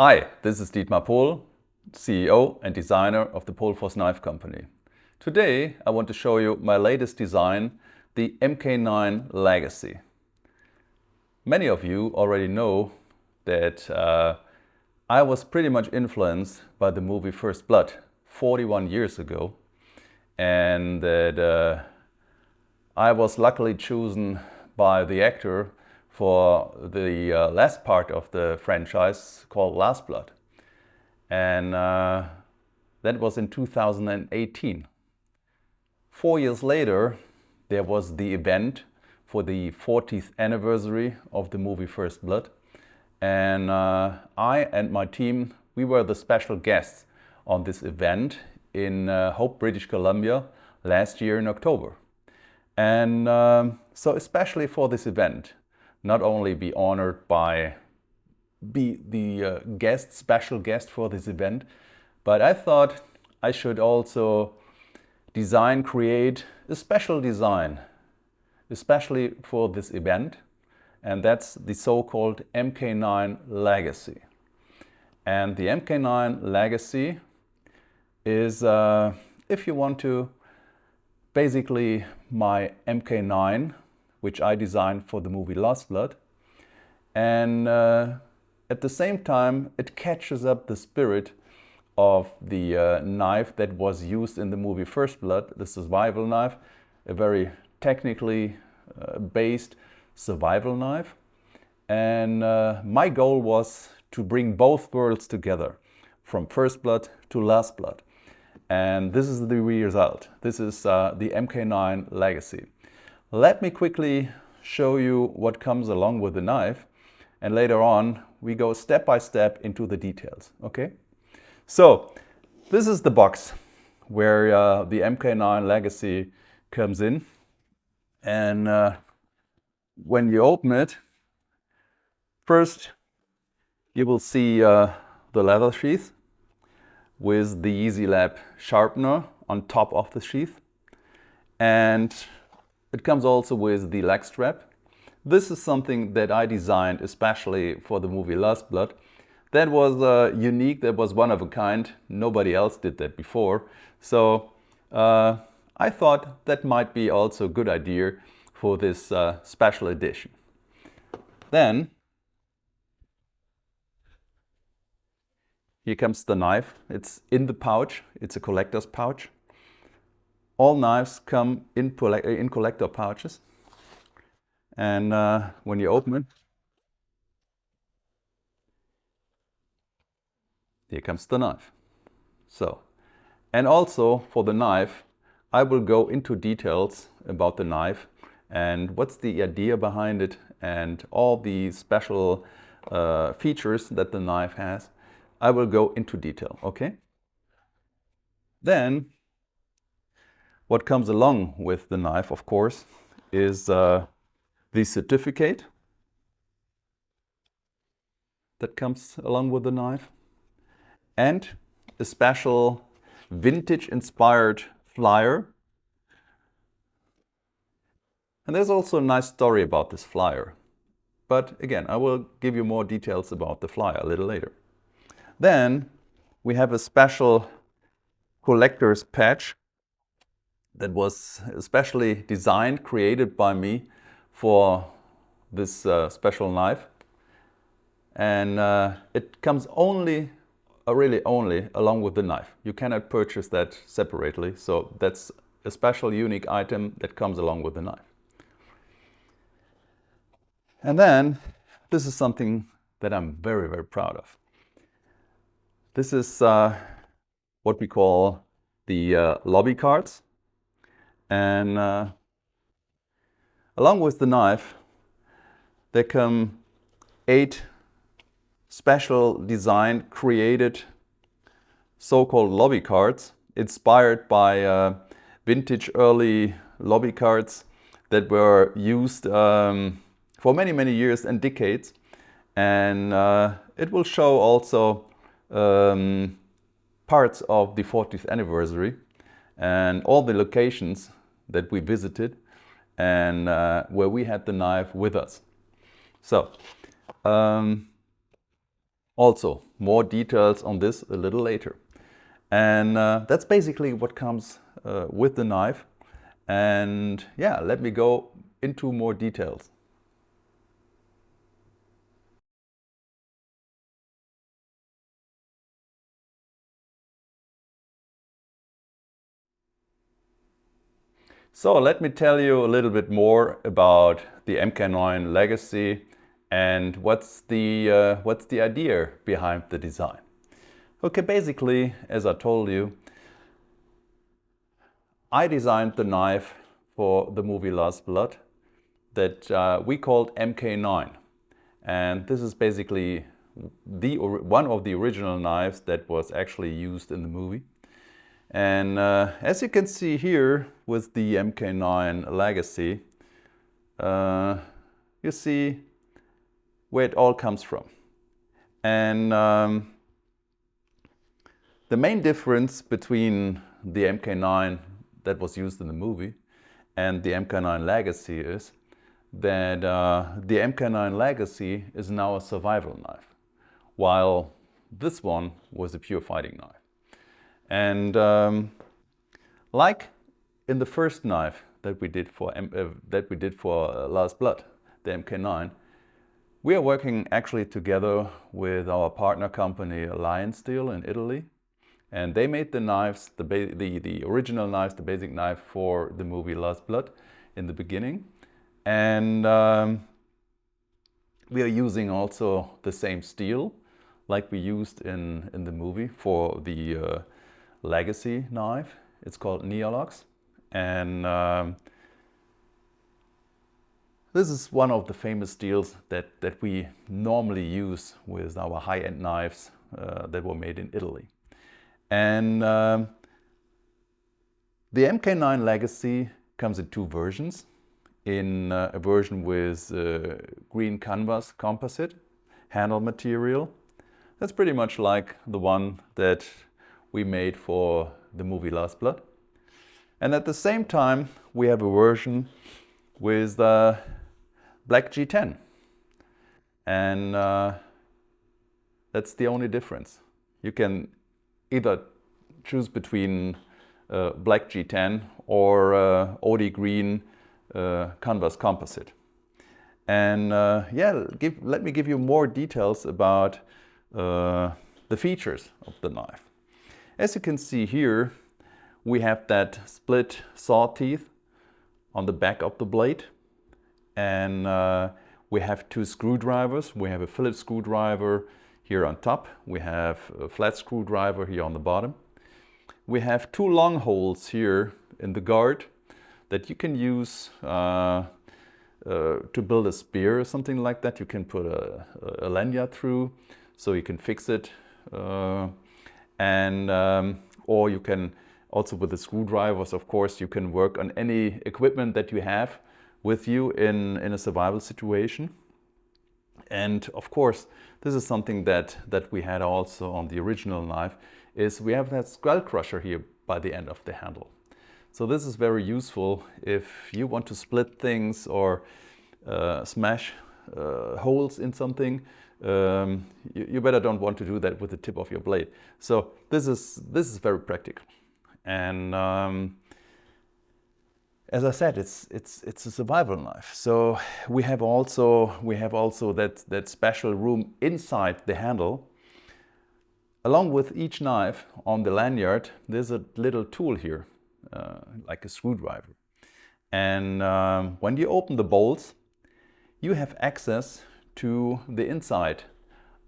Hi, this is Dietmar Pohl, CEO and designer of the Pohl Force knife company. Today I want to show you my latest design, the MK-9 Legacy. Many of you already know that I was pretty much influenced by the movie First Blood 41 years ago, and that I was luckily chosen by the actor for the last part of the franchise called Last Blood. And that was in 2018. 4 years later, there was the event for the 40th anniversary of the movie First Blood. And I and my team, we were the special guests on this event in Hope, British Columbia last year in October. And so especially for this event, not only be honored by be the special guest for this event, but I thought I should also create a special design, especially for this event, and that's the so-called MK-9 Legacy. And the MK-9 Legacy is, if you want to, basically my MK-9, which I designed for the movie Last Blood. And at the same time, it catches up the spirit of the knife that was used in the movie First Blood, the survival knife, a very technically based survival knife. And my goal was to bring both worlds together, from First Blood to Last Blood. And this is the result. This is the MK-9 Legacy. Let me quickly show you what comes along with the knife, and later on we go step by step into the details, okay? So this is the box where the MK-9 Legacy comes in, and when you open it, first you will see the leather sheath with the Eze-Lap sharpener on top of the sheath, and it comes also with the leg strap. This is something that I designed especially for the movie Last Blood. That was unique, that was one of a kind. Nobody else did that before. So I thought that might be also a good idea for this special edition. Then here comes the knife. It's in the pouch. It's a collector's pouch. All knives come in collector pouches. And when you open it, here comes the knife. So, and also for the knife, I will go into details about the knife and what's the idea behind it and all the special features that the knife has. I will go into detail, okay? Then, what comes along with the knife, of course, is the certificate that comes along with the knife, and a special vintage-inspired flyer. And there's also a nice story about this flyer. But again, I will give you more details about the flyer a little later. Then we have a special collector's patch that was especially designed, created by me for this special knife. And it comes only, really only, along with the knife. You cannot purchase that separately. So that's a special unique item that comes along with the knife. And then this is something that I'm very, very proud of. This is what we call the lobby cards. And along with the knife, there come 8 special designed, created, so-called lobby cards, inspired by vintage early lobby cards that were used for many, many years and decades. And it will show also parts of the 40th anniversary and all the locations that we visited and where we had the knife with us. So Also, more details on this a little later. And that's basically what comes with the knife. And yeah, let me go into more details. So let me tell you a little bit more about the MK-9 legacy and what's the idea behind the design. Okay, basically, as I told you, I designed the knife for the movie Last Blood that we called MK-9. And this is basically one of the original knives that was actually used in the movie. And as you can see here with the MK-9 legacy, you see where it all comes from. And the main difference between the MK-9 that was used in the movie and the MK-9 legacy is that the MK-9 legacy is now a survival knife, while this one was a pure fighting knife. And like in the first knife that we did for Last Blood, the MK-9, we are working actually together with our partner company Lion Steel in Italy, and they made the knives, the original knives, the basic knife for the movie Last Blood in the beginning, and we are using also the same steel like we used in the movie for the legacy knife. It's called Neolox, and this is one of the famous steels that we normally use with our high-end knives that were made in Italy. And the MK-9 legacy comes in two versions. In a version with green canvas composite handle material. That's pretty much like the one that we made for the movie Last Blood. And at the same time, we have a version with black G10. And that's the only difference. You can either choose between black G10 or OD green canvas composite. And yeah, let me give you more details about the features of the knife. As you can see here, we have that split saw teeth on the back of the blade, and we have two screwdrivers. We have a Phillips screwdriver here on top. We have a flat screwdriver here on the bottom. We have two long holes here in the guard that you can use to build a spear or something like that. You can put a lanyard through, so you can fix it, or you can also, with the screwdrivers, of course, you can work on any equipment that you have with you in a survival situation. And of course, this is something that we had also on the original knife, is we have that skull crusher here by the end of the handle. So this is very useful if you want to split things or smash holes in something. You better don't want to do that with the tip of your blade. So this is very practical. And as I said, it's a survival knife. So we have also that special room inside the handle. Along with each knife on the lanyard, there's a little tool here, like a screwdriver. And when you open the bolts, you have access to the inside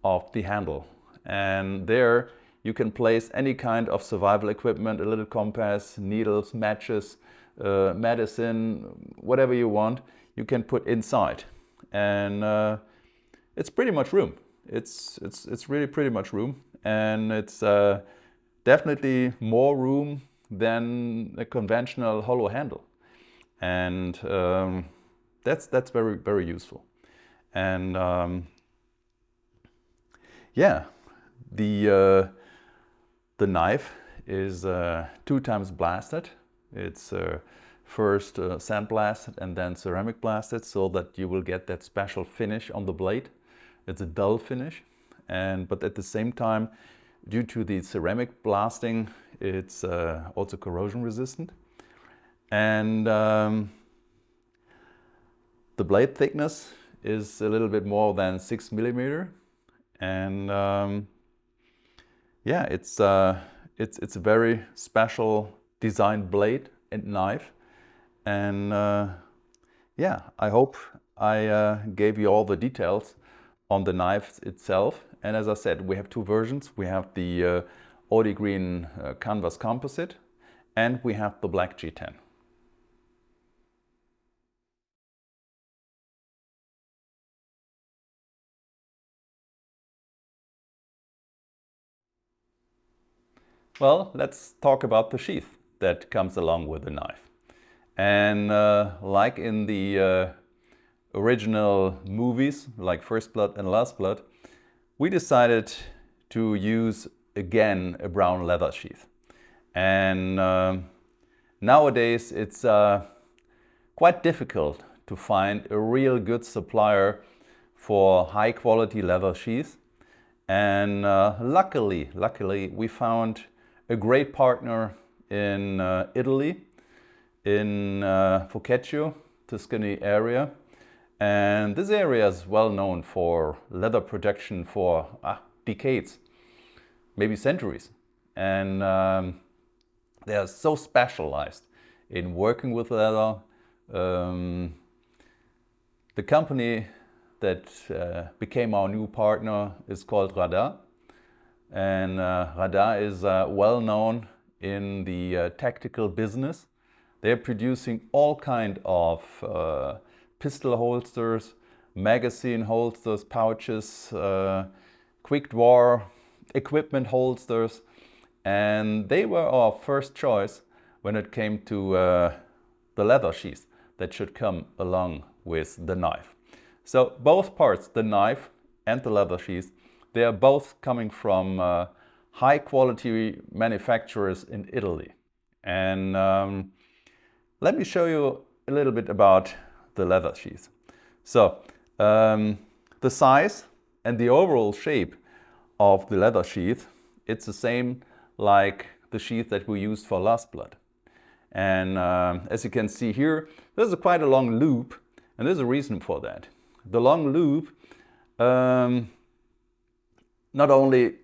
of the handle. And there you can place any kind of survival equipment, a little compass, needles, matches, medicine, whatever you want, you can put inside. And it's pretty much room. It's really pretty much room. And it's definitely more room than a conventional hollow handle. And that's very, very useful. And yeah, the knife is 2 times blasted. It's first sandblasted and then ceramic blasted, so that you will get that special finish on the blade. It's a dull finish. but at the same time, due to the ceramic blasting, it's also corrosion resistant. And the blade thickness is a little bit more than 6 millimeter. And yeah, it's a very special designed blade and knife. And yeah, I hope I gave you all the details on the knife itself. And as I said, we have two versions. We have the Audi green canvas composite, and we have the black G10. Well, let's talk about the sheath that comes along with the knife. And like in the original movies, like First Blood and Last Blood, we decided to use again a brown leather sheath. And nowadays it's quite difficult to find a real good supplier for high quality leather sheaths. And luckily we found a great partner in Italy, in Foccaccio, Tuscany area. And this area is well known for leather production for decades, maybe centuries. And they are so specialized in working with leather. The company that became our new partner is called Radar. And Radar is well known in the tactical business. They're producing all kind of pistol holsters, magazine holsters, pouches, quick draw equipment holsters. And they were our first choice when it came to the leather sheath that should come along with the knife. So both parts, the knife and the leather sheath, they are both coming from high quality manufacturers in Italy. And let me show you a little bit about the leather sheath. So the size and the overall shape of the leather sheath, it's the same like the sheath that we used for Last Blood. And as you can see here, there's quite a long loop, and there's a reason for that. The long loop not only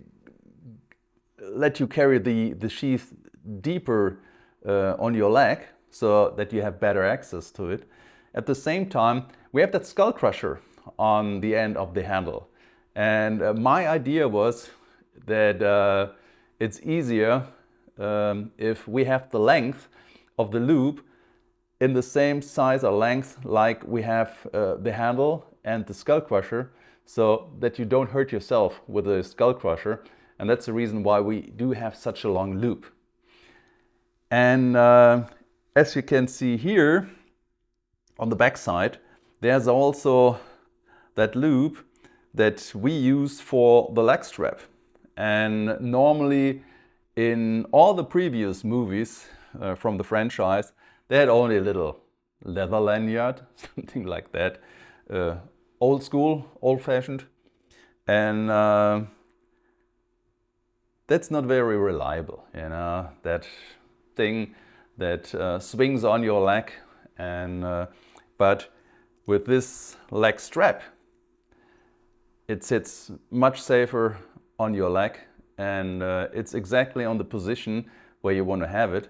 let you carry the sheath deeper on your leg so that you have better access to it. At the same time, we have that skull crusher on the end of the handle. And my idea was that it's easier if we have the length of the loop in the same size or length like we have the handle and the skull crusher, so that you don't hurt yourself with the skull crusher. And that's the reason why we do have such a long loop. And as you can see here on the back side, there's also that loop that we use for the leg strap. And normally in all the previous movies from the franchise, they had only a little leather lanyard, something like that. Old school, old fashioned. And that's not very reliable, you know, that thing that swings on your leg. And but with this leg strap, it sits much safer on your leg, and it's exactly on the position where you want to have it.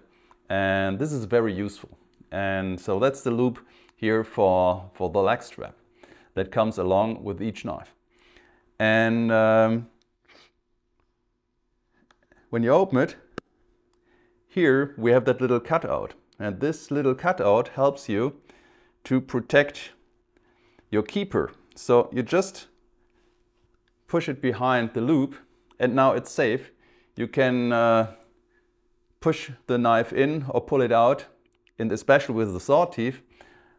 And this is very useful. And so that's the loop here for the leg strap that comes along with each knife. And when you open it, here we have that little cutout. And this little cutout helps you to protect your keeper. So you just push it behind the loop, and now it's safe. You can push the knife in or pull it out, and especially with the saw teeth,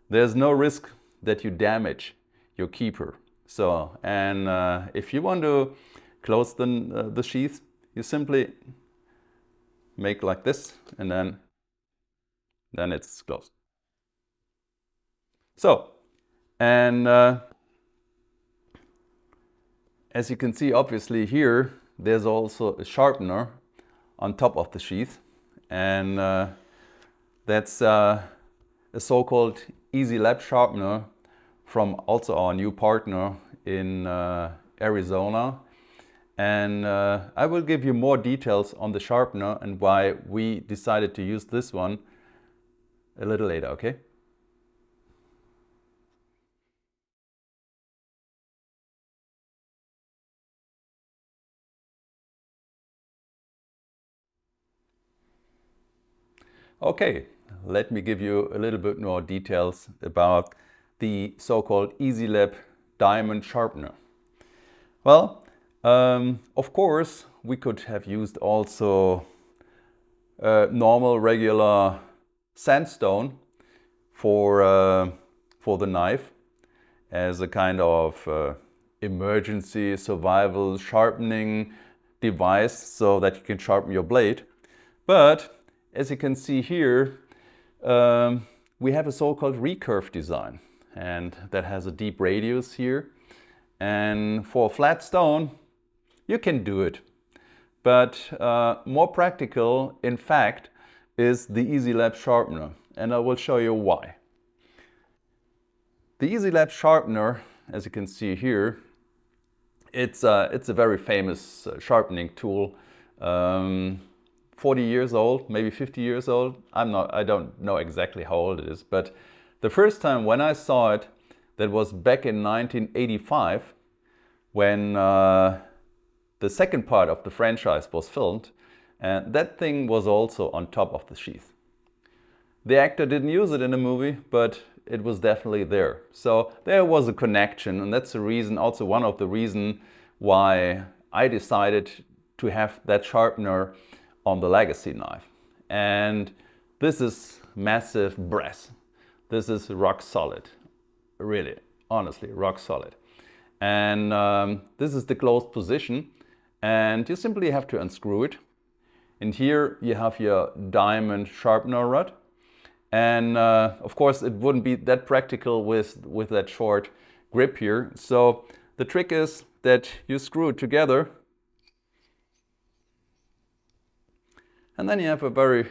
there's no risk that you damage your keeper. So, and if you want to close the sheath, you simply make like this, and then it's closed. So, and As you can see, obviously here, there's also a sharpener on top of the sheath. And that's a so-called Eze-Lap sharpener from also our new partner in Arizona. And I will give you more details on the sharpener and why we decided to use this one a little later, okay? Okay, let me give you a little bit more details about the so-called Eze-Lap diamond sharpener. Well, of course, we could have used also normal, regular sandstone for the knife as a kind of emergency survival sharpening device so that you can sharpen your blade. But as you can see here, we have a so-called recurve design, and that has a deep radius here. And for flat stone, you can do it. But more practical, in fact, is the Eze-Lap sharpener, and I will show you why. The Eze-Lap sharpener, as you can see here, it's a very famous sharpening tool. 40 years old, maybe 50 years old. I don't know exactly how old it is, but the first time when I saw it, that was back in 1985, when the second part of the franchise was filmed, and that thing was also on top of the sheath. The actor didn't use it in the movie, but it was definitely there. So there was a connection, and that's the reason, also one of the reasons why I decided to have that sharpener on the Legacy knife. And this is massive brass. This is rock solid, really, honestly, rock solid. And this is the closed position, and you simply have to unscrew it. And here you have your diamond sharpener rod. And of course it wouldn't be that practical with that short grip here. So the trick is that you screw it together, and then you have a very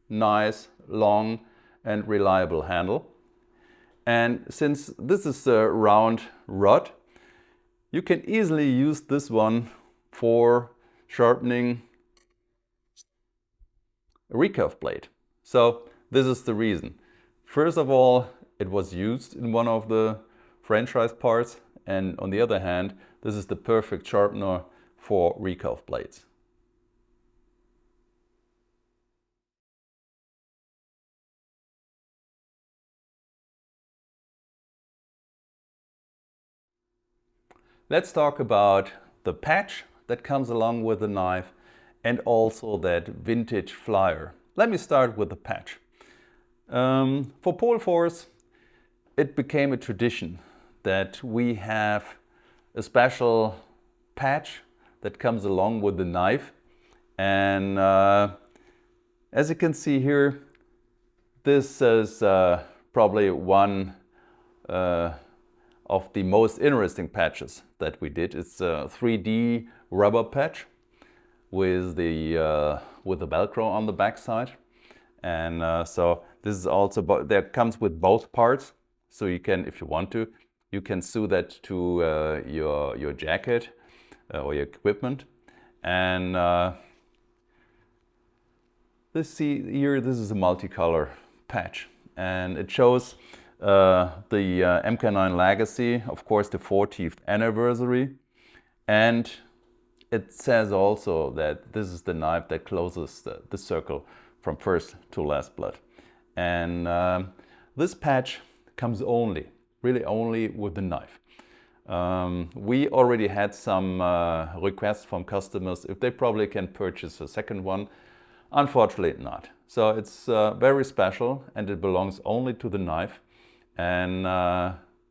nice, long and reliable handle. And since this is a round rod, you can easily use this one for sharpening a recurve blade. So this is the reason. First of all, it was used in one of the franchise parts, and on the other hand, this is the perfect sharpener for recurve blades. Let's talk about the patch that comes along with the knife and also that vintage flyer. Let me start with the patch. For Pohl Force, it became a tradition that we have a special patch that comes along with the knife. And as you can see here, this is probably one of the most interesting patches that we did. It's a 3D rubber patch with the Velcro on the back side. And so this is also, that comes with both parts. So you can, if you want to, you can sew that to your jacket or your equipment. And this is a multicolor patch, and it shows the MK-9 Legacy, of course, the 40th anniversary, and it says also that this is the knife that closes the circle from first to last blood. And this patch comes really only with the knife. We already had some requests from customers if they probably can purchase a second one. Unfortunately not. So it's very special, and it belongs only to the knife. And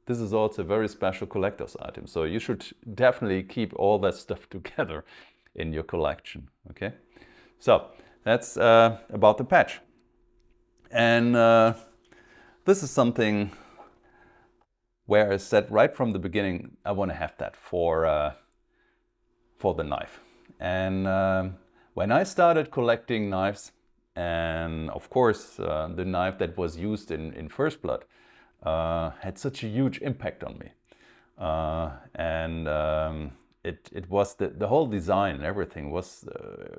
this is also a very special collector's item. So you should definitely keep all that stuff together in your collection. Okay, so that's about the patch. And this is something where I said right from the beginning, I want to have that for for the knife. And when I started collecting knives, and of course the knife that was used in First Blood had such a huge impact on me. It was the whole design and everything was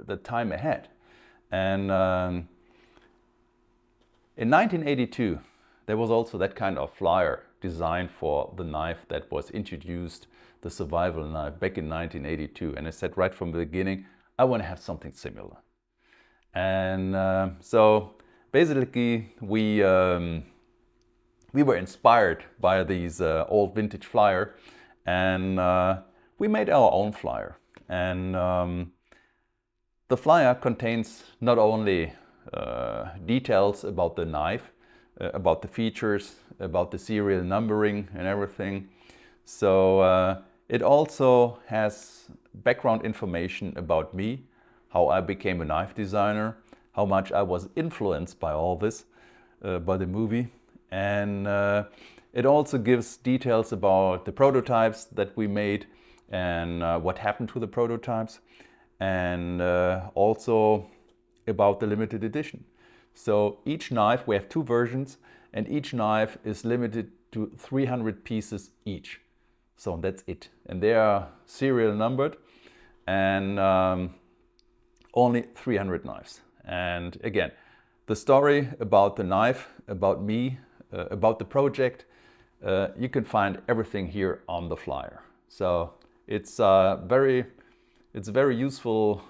the time ahead. And in 1982, there was also that kind of flyer designed for the knife that was introduced, the survival knife, back in 1982. And I said right from the beginning, I want to have something similar. And so basically we were inspired by these old vintage flyer, and we made our own flyer. And the flyer contains not only details about the knife, about the features, about the serial numbering and everything. So it also has background information about me, how I became a knife designer, how much I was influenced by all this, by the movie. And it also gives details about the prototypes that we made and what happened to the prototypes, and also about the limited edition. So each knife, we have 2 versions, and each knife is limited to 300 pieces each. So that's it. And they are serial numbered, and only 300 knives. And again, the story about the knife, about me, about the project, you can find everything here on the flyer. So it's very useful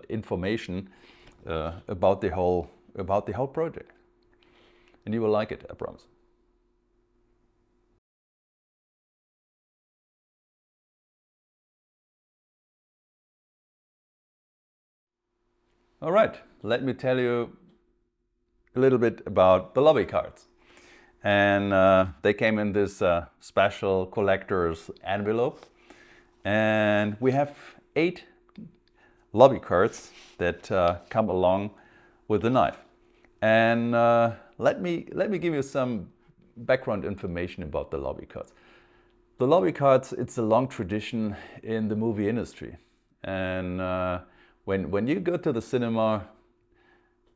information about the whole project, and you will like it, I promise. All right, let me tell you a little bit about the lobby cards. And they came in this special collector's envelope. And we have 8 lobby cards that come along with the knife. And let me give you some background information about the lobby cards. The lobby cards, it's a long tradition in the movie industry. And when you go to the cinema,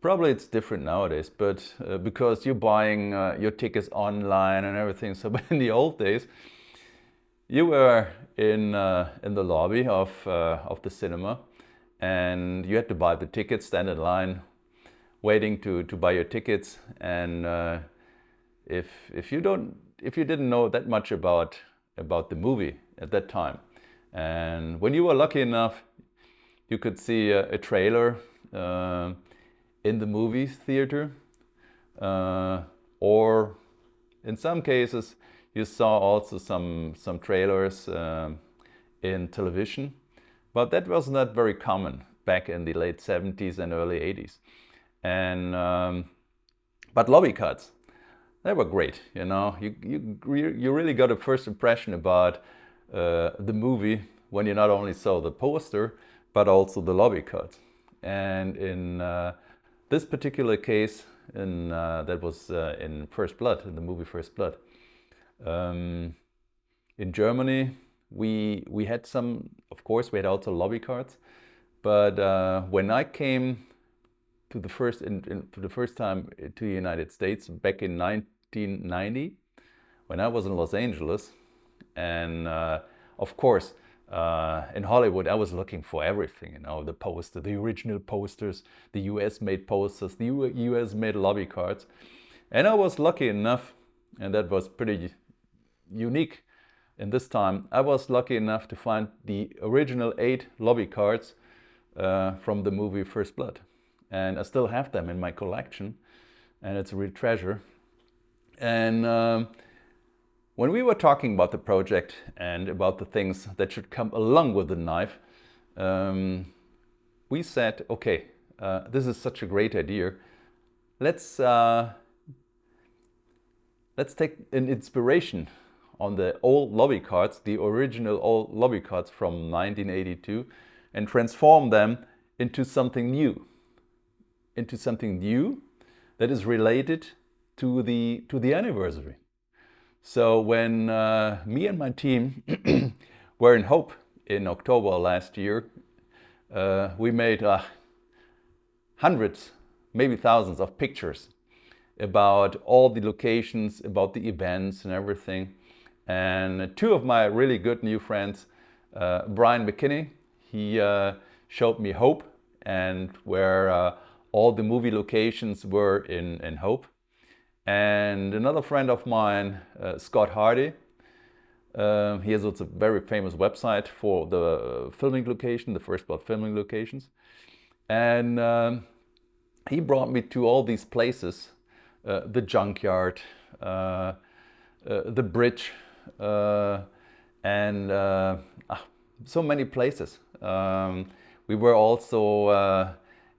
probably it's different nowadays, but because you're buying your tickets online and everything. So but in the old days, you were in the lobby of the cinema, and you had to buy the tickets, stand in line, waiting to buy your tickets. And if you didn't know that much about the movie at that time, and when you were lucky enough, you could see a trailer in the movie theater, or in some cases you saw also some trailers in television, but that was not very common back in the late 70s and early 80s. And but lobby cards, they were great. You know, you really got a first impression about the movie when you not only saw the poster but also the lobby cards. And in this particular case, that was in First Blood, in the movie First Blood. In Germany, we had some, of course, we had also lobby cards. But when I came to the first time to the United States back in 1990, when I was in Los Angeles, and of course, in Hollywood, I was looking for everything, you know, the poster, the original posters, the US-made posters, the US-made lobby cards. And I was lucky enough, and that was pretty unique in this time, I was lucky enough to find the original 8 lobby cards from the movie First Blood. And I still have them in my collection, and it's a real treasure. And when we were talking about the project and about the things that should come along with the knife, we said, okay, this is such a great idea. Let's take an inspiration on the old lobby cards, the original old lobby cards from 1982, and transform them into something new. Into something new that is related to the anniversary. So when me and my team were in Hope in October last year. We made hundreds, maybe thousands of pictures about all the locations, about the events and everything. And two of my really good new friends, Brian McKinney, he showed me Hope, and where all the movie locations were in Hope. And another friend of mine, Scott Hardy, he has also a very famous website for the filming location, the First Blood filming locations. And he brought me to all these places, the junkyard, the bridge, and so many places. We were also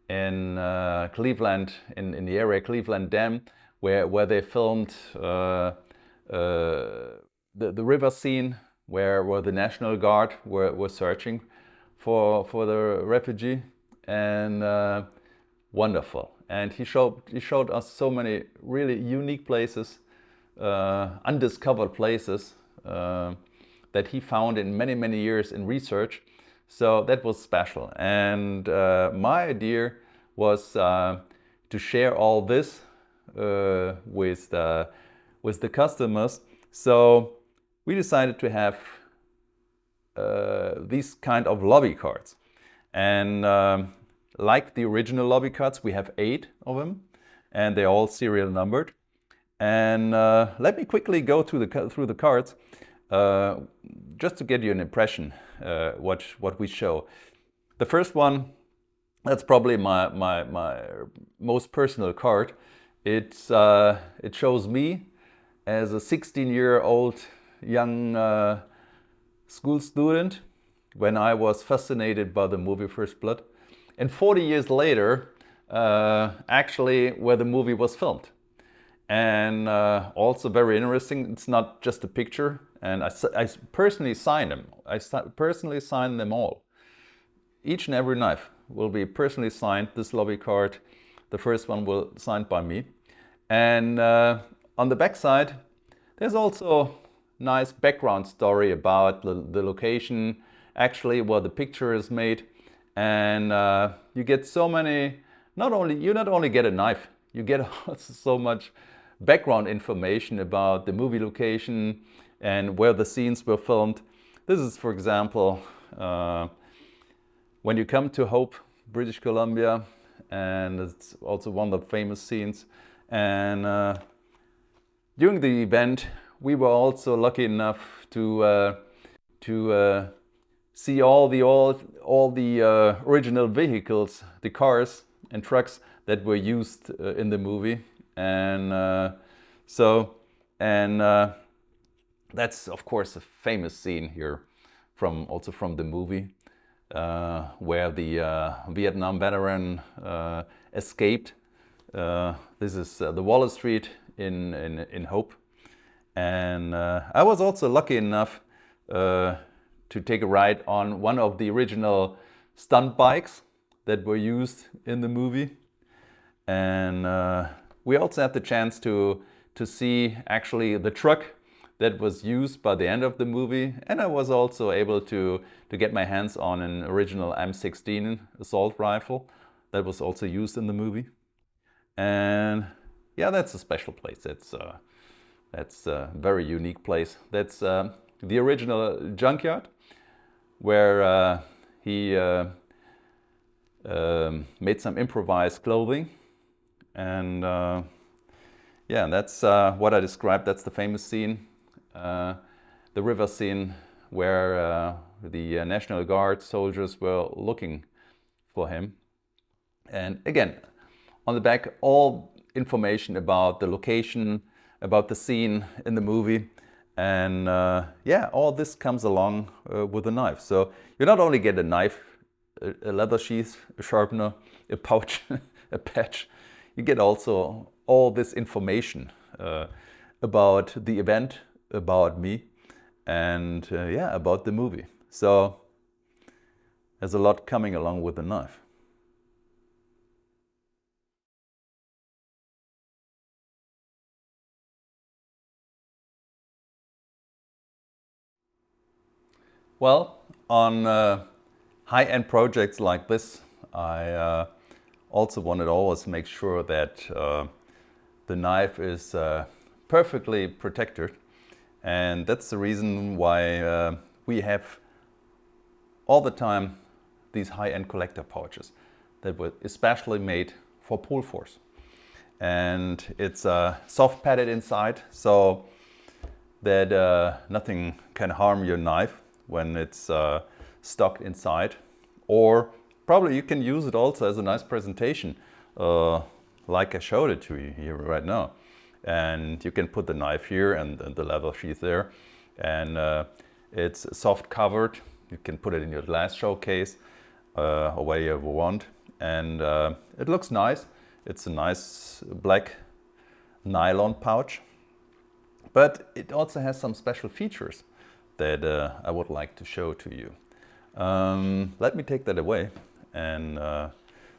in Cleveland, in the area Cleveland Dam, where they filmed the river scene, where the National Guard were searching for the refugee, and wonderful. And he showed us so many really unique places, undiscovered places that he found in many years in research. So that was special. And my idea was to share all this with the customers. So we decided to have these kind of lobby cards. And like the original lobby cards, we have 8 of them, and they're all serial numbered. And let me quickly go through the cards, just to get you an impression what we show. The first one, that's probably my most personal card. It shows me as a 16-year-old young school student when I was fascinated by the movie First Blood, and 40 years later, actually where the movie was filmed. And also very interesting, it's not just a picture, and I personally sign them. I personally sign them all. Each and every knife will be personally signed, this lobby card. The first one will signed by me. And on the back side, there's also nice background story about the location, actually where the picture is made. And you get so many, you not only get a knife, you get also so much background information about the movie location and where the scenes were filmed. This is, for example, when you come to Hope, British Columbia, and it's also one of the famous scenes. And during the event, we were also lucky enough to see all the original vehicles, the cars and trucks that were used in the movie. And that's of course a famous scene here from the movie, where the Vietnam veteran escaped. This is the Wallace Street in Hope. And I was also lucky enough to take a ride on one of the original stunt bikes that were used in the movie. And we also had the chance to see actually the truck that was used by the end of the movie. And I was also able to get my hands on an original M16 assault rifle that was also used in the movie. And yeah, that's a special place. That's a very unique place. That's the original junkyard where he made some improvised clothing. And yeah, that's what I described. That's the famous scene, the river scene, where the National Guard soldiers were looking for him. And again, on the back, all information about the location, about the scene in the movie. And yeah, all this comes along with a knife. So you not only get a knife, a leather sheath, a sharpener, a pouch, a patch, you get also all this information about the event, about me, and yeah, about the movie. So there's a lot coming along with the knife. Well, On high-end projects like this, I also want to always make sure that the knife is perfectly protected, and that's the reason why we have all the time these high-end collector pouches that were especially made for Pohl Force. And it's soft padded inside, so that nothing can harm your knife when it's stocked inside. Or probably you can use it also as a nice presentation, like I showed it to you here right now. And you can put the knife here and the leather sheath there, and it's soft covered. You can put it in your glass showcase or where you ever want, and it looks nice. It's a nice black nylon pouch, but it also has some special features that I would like to show to you. Let me take that away, and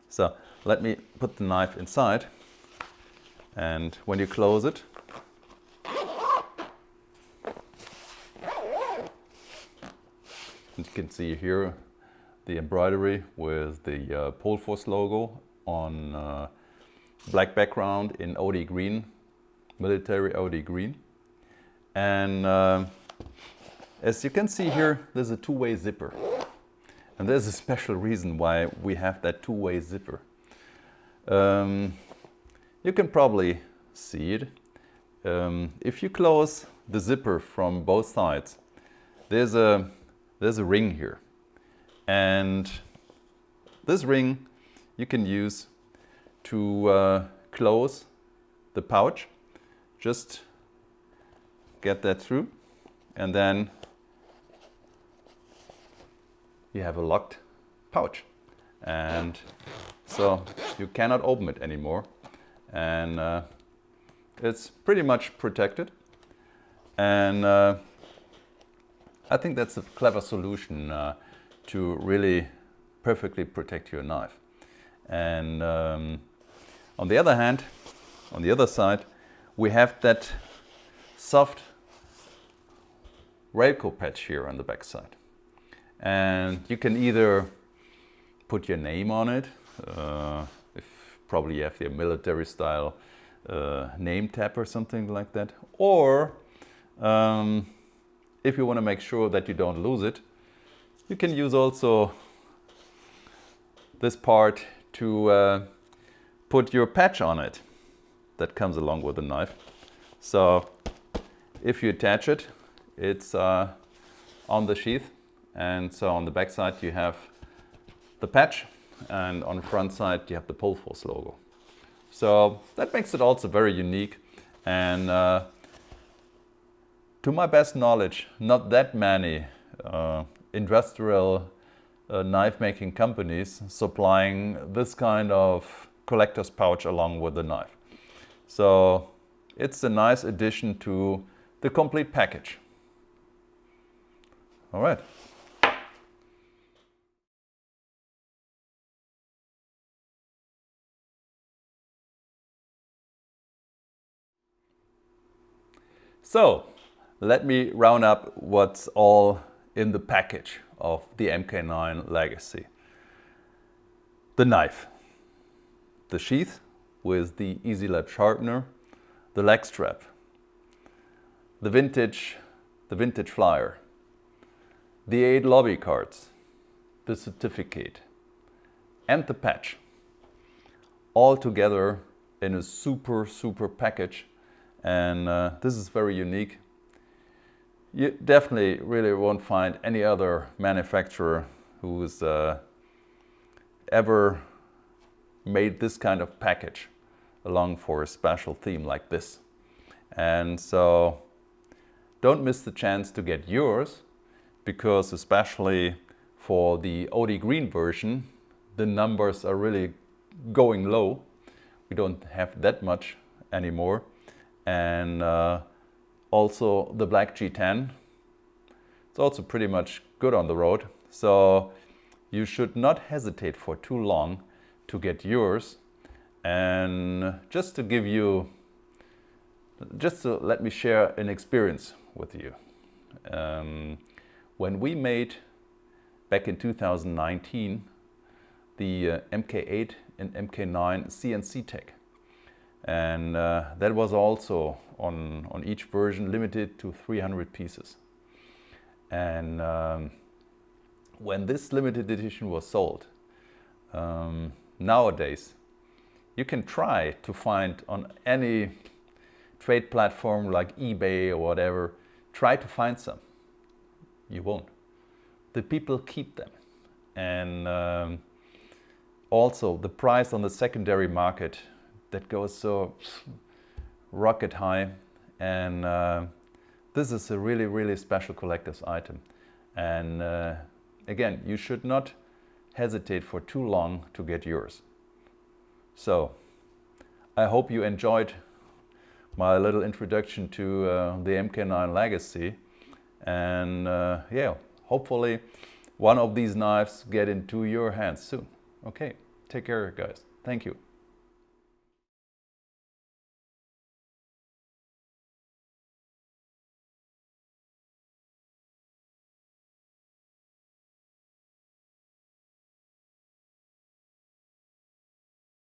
so let me put the knife inside, and when you close it, you can see here the embroidery with the Pohl Force logo on black background in OD green, military OD green. And as you can see here, there's a two-way zipper. And there's a special reason why we have that two-way zipper. You can probably see it. If you close the zipper from both sides, there's a ring here. And this ring you can use to close the pouch. Just get that through, and then you have a locked pouch, and so you cannot open it anymore, and it's pretty much protected. And I think that's a clever solution to really perfectly protect your knife. And on the other hand, on the other side, we have that soft railco patch here on the back side. And you can either put your name on it, if probably you have the military style name tab or something like that, or if you want to make sure that you don't lose it, you can use also this part to put your patch on it that comes along with the knife. So if you attach it, it's on the sheath, and so on the back side you have the patch, and on the front side you have the Pohl Force logo. So that makes it also very unique, and to my best knowledge, not that many industrial knife making companies supplying this kind of collector's pouch along with the knife. So it's a nice addition to the complete package. All right. So let me round up what's all in the package of the MK-9 Legacy. The knife, the sheath with the Eze-Lap sharpener, the leg strap, the vintage flyer, the 8 lobby cards, the certificate, and the patch, all together in a super package. And this is very unique. You definitely really won't find any other manufacturer who's ever made this kind of package along for a special theme like this. And so don't miss the chance to get yours, because especially for the OD green version, the numbers are really going low. We don't have that much anymore. And also the black G10, it's also pretty much good on the road. So you should not hesitate for too long to get yours. And just to let me share an experience with you. When we made back in 2019 the MK-8 and MK-9 CNC tech. And that was also on each version limited to 300 pieces. And when this limited edition was sold, nowadays you can try to find on any trade platform like eBay or whatever, try to find some. You won't. The people keep them. And also the price on the secondary market that goes so rocket high, and this is a really, really special collector's item. And again, you should not hesitate for too long to get yours. So I hope you enjoyed my little introduction to the MK-9 Legacy, and yeah, hopefully one of these knives get into your hands soon. Okay, take care guys. Thank you.